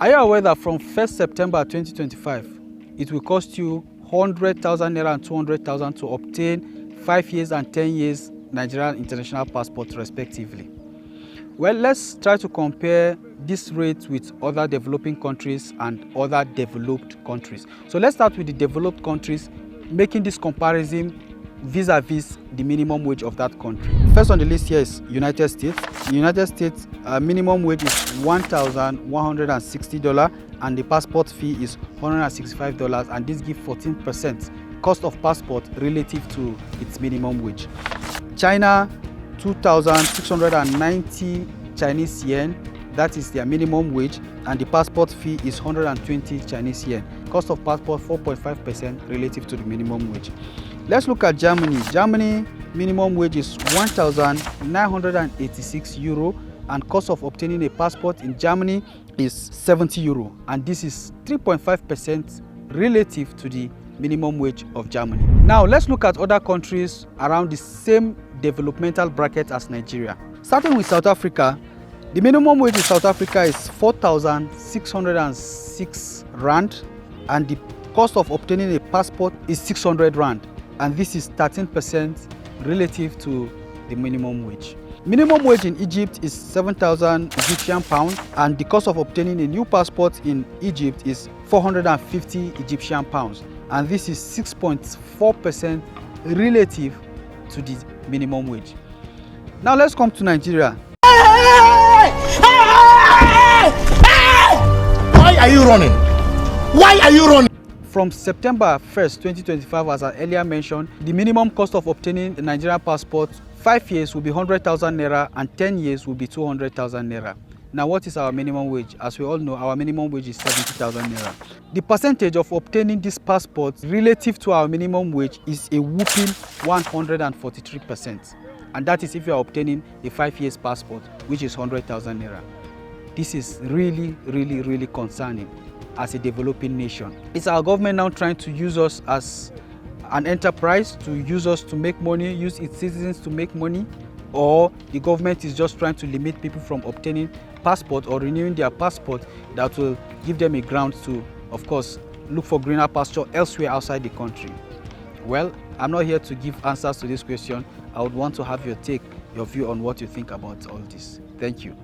Are you aware that from 1st September 2025, it will cost you 100,000 naira and 200,000 to obtain 5 years and 10 years Nigerian International Passport respectively? Well, let's try to compare this rate with other developing countries and other developed countries. So let's start with the developed countries, making this comparison vis-a-vis the minimum wage of that country. First on the list here is United States. The United States minimum wage is $1,160 and the passport fee is $165, and this gives 14% cost of passport relative to its minimum wage. China, 2,690 Chinese yen, that is their minimum wage, and the passport fee is 120 Chinese yen. Cost of passport 4.5% relative to the minimum wage. Let's look at Germany. Germany minimum wage is 1,986 euro, and cost of obtaining a passport in Germany is 70 euro, and this is 3.5% relative to the minimum wage of Germany. Now let's look at other countries around the same developmental bracket as Nigeria. Starting with South Africa, the minimum wage in South Africa is 4,606 rand, and the cost of obtaining a passport is 600 rand, and this is 13% relative to the minimum wage. Minimum wage in Egypt is 7,000 Egyptian pounds, and the cost of obtaining a new passport in Egypt is 450 Egyptian pounds, and this is 6.4% relative to the minimum wage. Now let's come to Nigeria. Why are you running? Why are you running? From September 1st, 2025, as I earlier mentioned, the minimum cost of obtaining a Nigerian passport, 5 years will be 100,000 naira and 10 years will be 200,000 naira. Now, what is our minimum wage? As we all know, our minimum wage is 70,000 naira. The percentage of obtaining this passport relative to our minimum wage is a whooping 143%. And that is if you are obtaining a 5 years passport, which is 100,000 naira. This is really concerning as a developing nation. Is our government now trying to use us as an enterprise, to use us to make money, use its citizens to make money? Or the government is just trying to limit people from obtaining passport or renewing their passport that will give them a ground to, of course, look for greener pasture elsewhere outside the country? Well, I'm not here to give answers to this question. I would want to have your take, your view on what you think about all this. Thank you.